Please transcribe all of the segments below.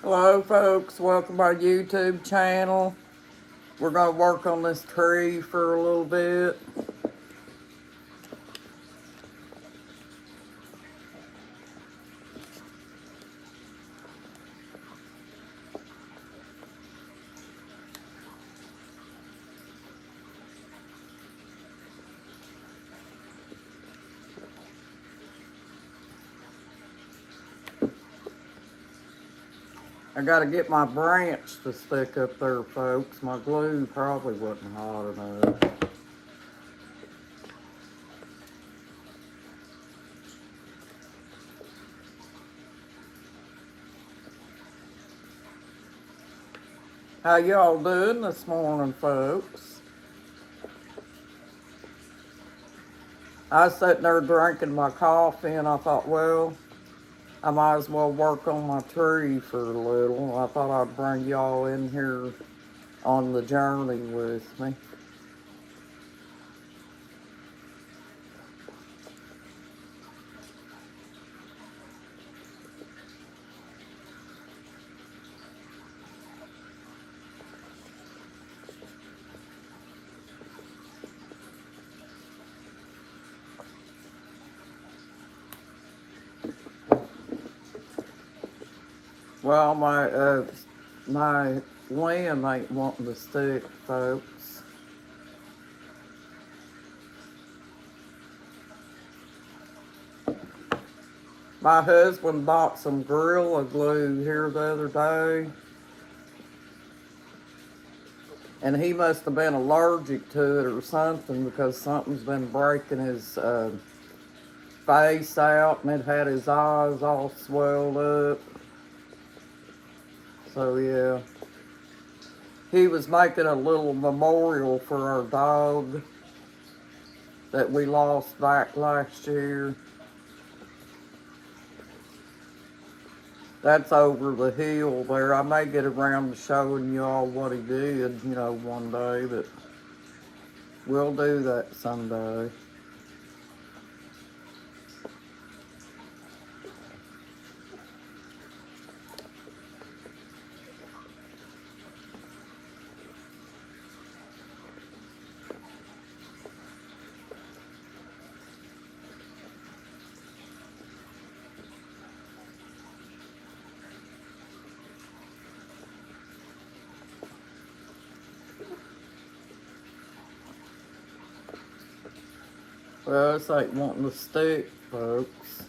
Hello, folks. Welcome to our YouTube channel. We're going to work on this tree for a little bit. I got to get my branch to stick up there, folks. My glue probably wasn't hot enough. How y'all doing this morning, folks? I was sitting there drinking my coffee and I thought, well, I might as well work on my tree for a little. I thought I'd bring y'all in here on the journey with me. Well, my limb ain't wanting to stick, folks. My husband bought some Gorilla Glue here the other day, and he must have been allergic to it or something because something's been breaking his face out, and it had his eyes all swelled up. So yeah, he was making a little memorial for our dog that we lost back last year. That's over the hill there. I may get around to showing you all what he did, one day, but we'll do that someday. Well, this ain't wanting to stick, folks.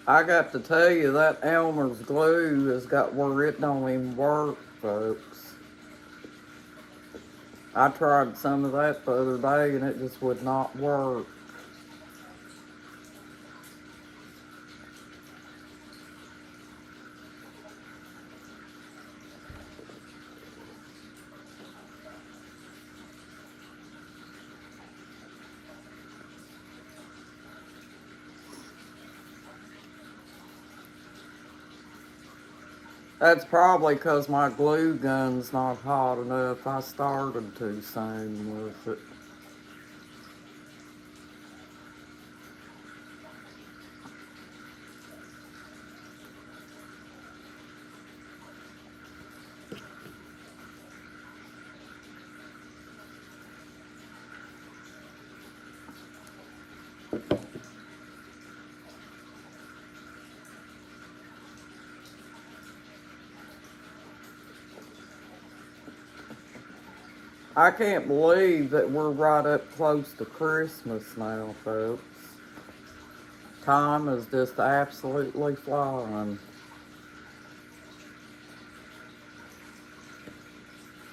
I got to tell you, that Elmer's glue has got where it don't even work, folks. I tried some of that the other day and it just would not work. That's probably because my glue gun's not hot enough. I started too soon with it. I can't believe that we're right up close to Christmas now, folks. Time is just absolutely flying.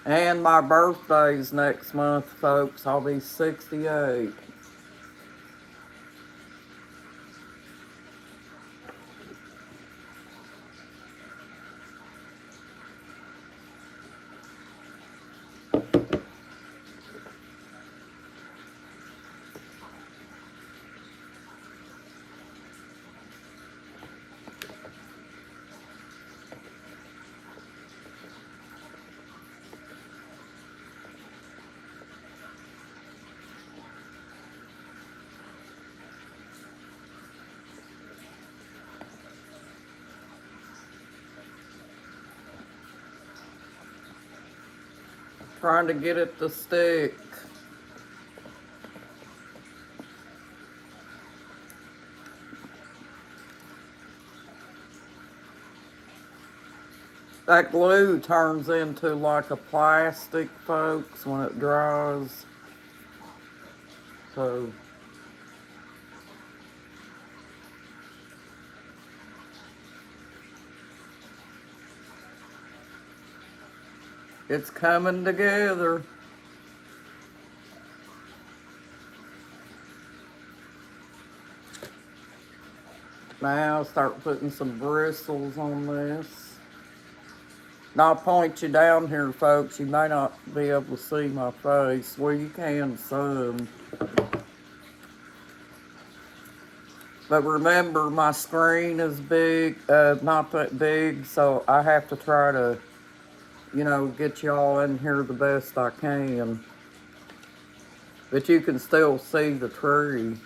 And my birthday's next month, folks. I'll be 68. trying to get it to stick. That glue turns into like a plastic, folks, when it dries. So it's coming together. Now start putting some bristles on this. And I'll point you down here, folks. You may not be able to see my face. Well, you can some. But remember, my screen is big, not that big, so I have to try to, get y'all in here the best I can. But you can still see the tree.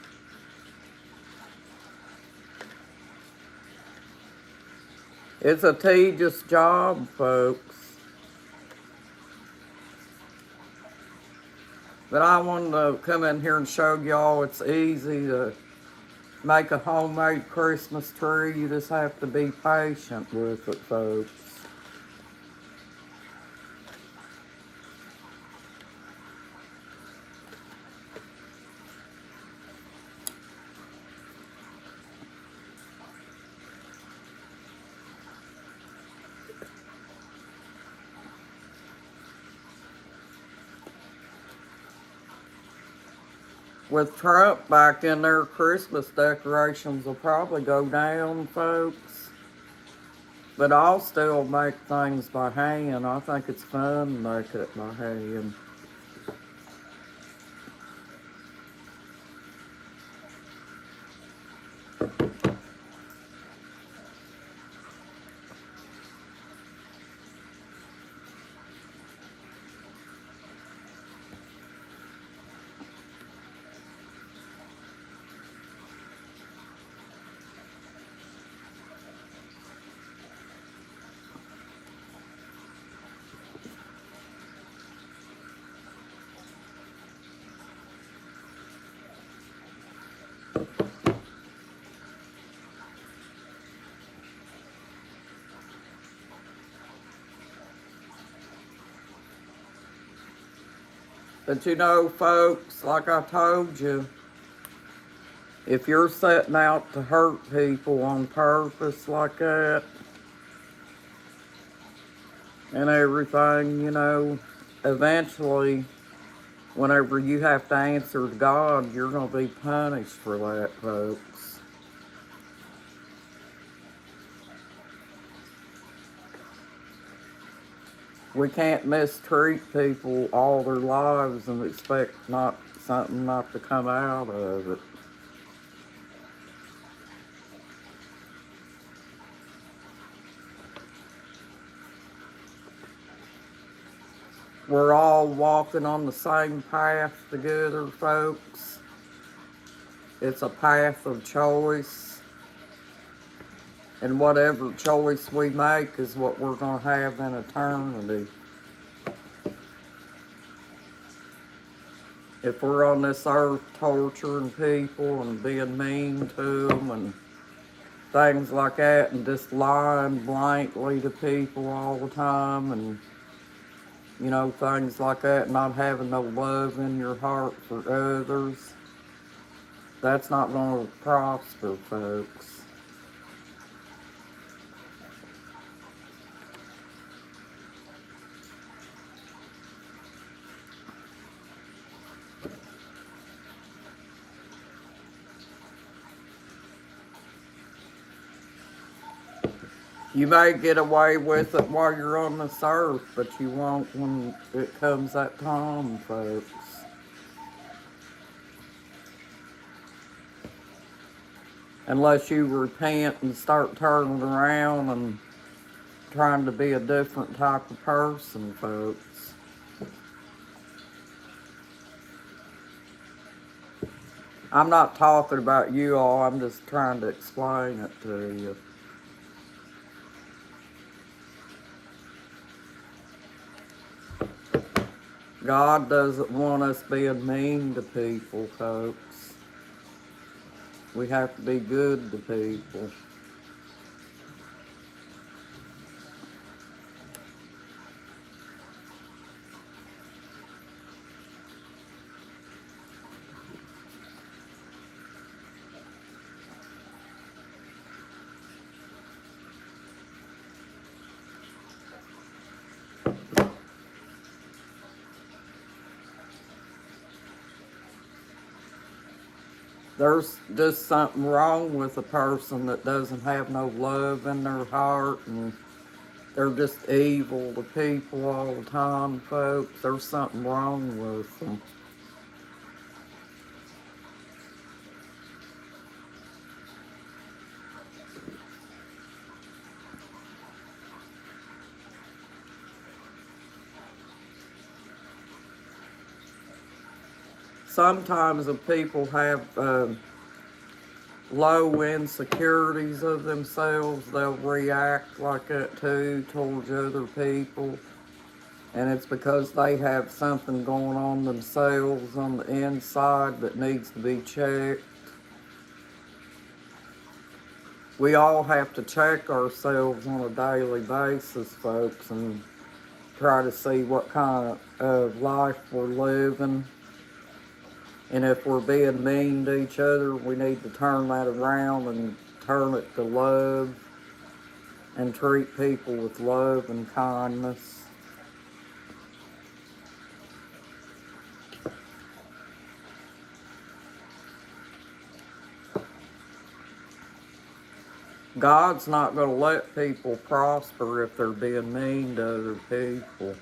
It's a tedious job, folks. But I wanted to come in here and show y'all it's easy to make a homemade Christmas tree. You just have to be patient with it, folks. With Trump back in there, Christmas decorations will probably go down, folks. But I'll still make things by hand. I think it's fun to make it by hand. But folks, like I told you, if you're setting out to hurt people on purpose like that and everything, eventually, whenever you have to answer to God, you're going to be punished for that, folks. We can't mistreat people all their lives and expect something not to come out of it. We're all walking on the same path together, folks. It's a path of choice. And whatever choice we make is what we're going to have in eternity. If we're on this earth torturing people and being mean to them and things like that and just lying blankly to people all the time and, things like that, not having no love in your heart for others, that's not going to prosper, folks. You may get away with it while you're on this earth, but you won't when it comes that time, folks. Unless you repent and start turning around and trying to be a different type of person, folks. I'm not talking about you all, I'm just trying to explain it to you. God doesn't want us being mean to people, folks. We have to be good to people. There's just something wrong with a person that doesn't have no love in their heart, and they're just evil to people all the time, folks. There's something wrong with them. Sometimes if people have low insecurities of themselves, they'll react like that too towards other people. And it's because they have something going on themselves on the inside that needs to be checked. We all have to check ourselves on a daily basis, folks, and try to see what kind of life we're living. And if we're being mean to each other, we need to turn that around and turn it to love and treat people with love and kindness. God's not going to let people prosper if they're being mean to other people.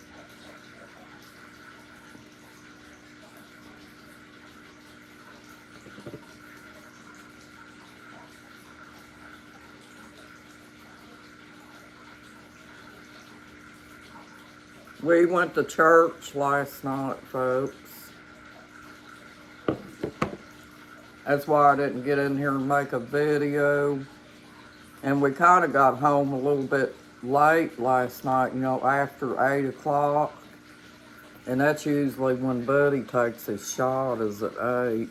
We went to church last night, folks. That's why I didn't get in here and make a video. And we kind of got home a little bit late last night, after 8 o'clock. And that's usually when Buddy takes his shot, is at 8.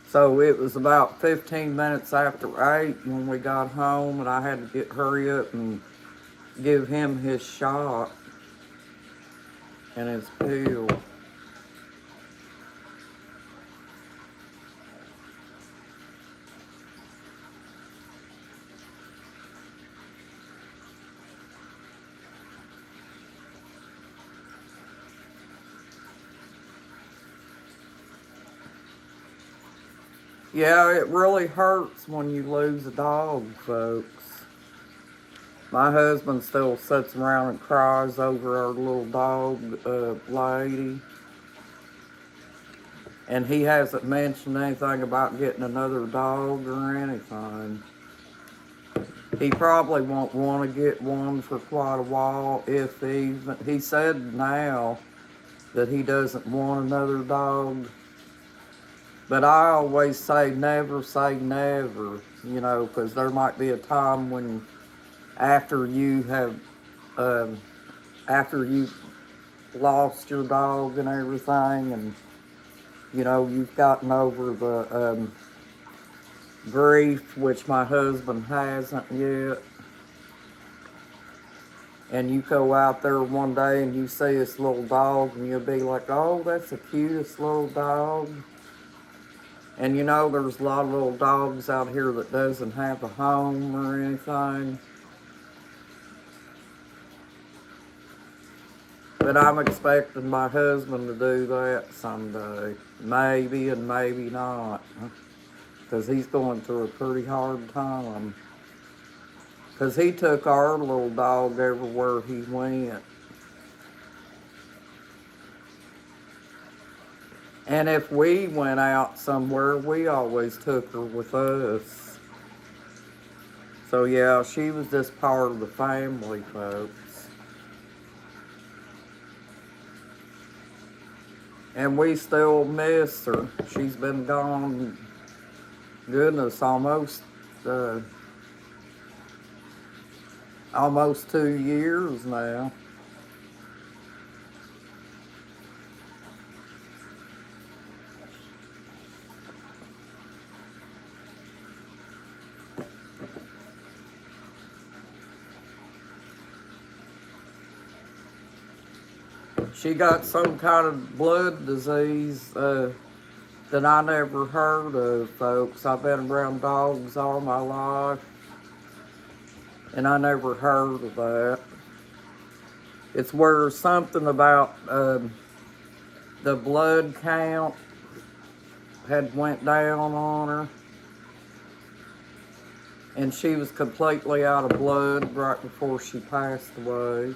So it was about 15 minutes after 8 when we got home, and I had to hurry up and give him his shot and his pill. Yeah, it really hurts when you lose a dog, folks. My husband still sits around and cries over our little dog lady. And he hasn't mentioned anything about getting another dog or anything. He probably won't want to get one for quite a while, if even. He said now that he doesn't want another dog. But I always say never, because there might be a time when after you have, after you've lost your dog and everything, and, you've gotten over the grief, which my husband hasn't yet, and you go out there one day and you see this little dog and you'll be like, oh, that's the cutest little dog. And there's a lot of little dogs out here that doesn't have a home or anything. But I'm expecting my husband to do that someday. Maybe and maybe not. Because he's going through a pretty hard time. Because he took our little dog everywhere he went. And if we went out somewhere, we always took her with us. So yeah, she was just part of the family, folks. And we still miss her. She's been gone, goodness, almost 2 years now. She got some kind of blood disease that I never heard of, folks. I've been around dogs all my life, and I never heard of that. It's where something about the blood count had went down on her, and she was completely out of blood right before she passed away.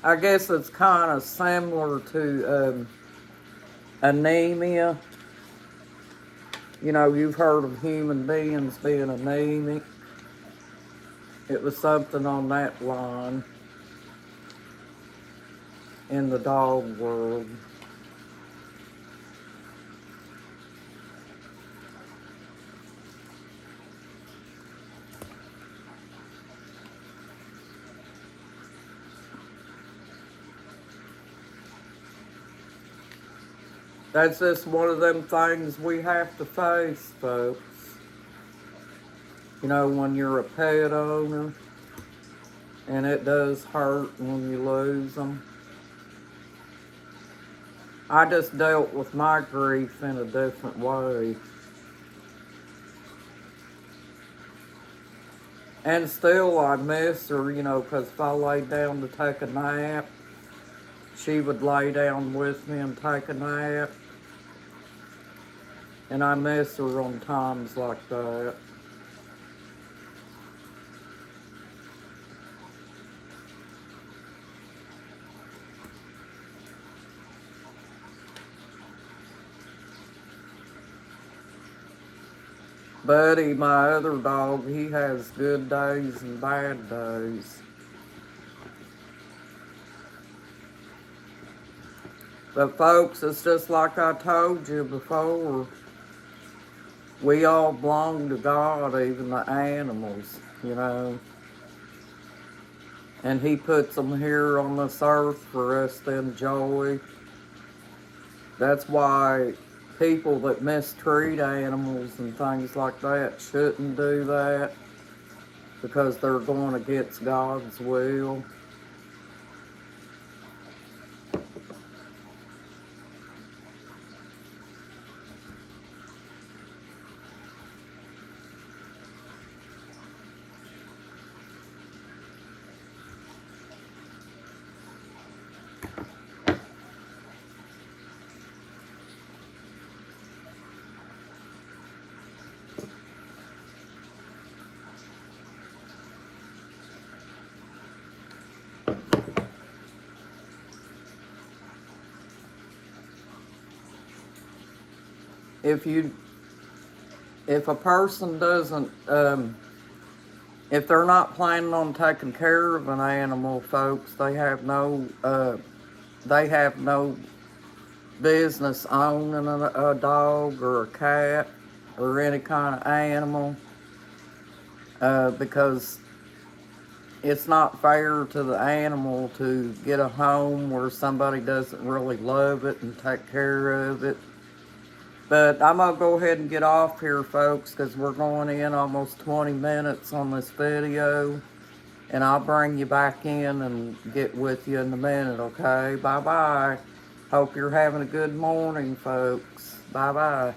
I guess it's kind of similar to anemia. You know, you've heard of human beings being anemic. It was something on that line in the dog world. That's just one of them things we have to face, folks. You know, when you're a pet owner, and it does hurt when you lose them. I just dealt with my grief in a different way. And still I miss her, you know, because if I lay down to take a nap, she would lay down with me and take a nap. And I miss her on times like that. Buddy, my other dog, he has good days and bad days. But folks, it's just like I told you before. We all belong to God, even the animals, you know. And He puts them here on this earth for us to enjoy. That's why people that mistreat animals and things like that shouldn't do that, because they're going against God's will. If a person doesn't, if they're not planning on taking care of an animal, folks, they have no business owning a dog or a cat or any kind of animal, because it's not fair to the animal to get a home where somebody doesn't really love it and take care of it. But I'm going to go ahead and get off here, folks, because we're going in almost 20 minutes on this video. And I'll bring you back in and get with you in a minute, okay? Bye-bye. Hope you're having a good morning, folks. Bye-bye.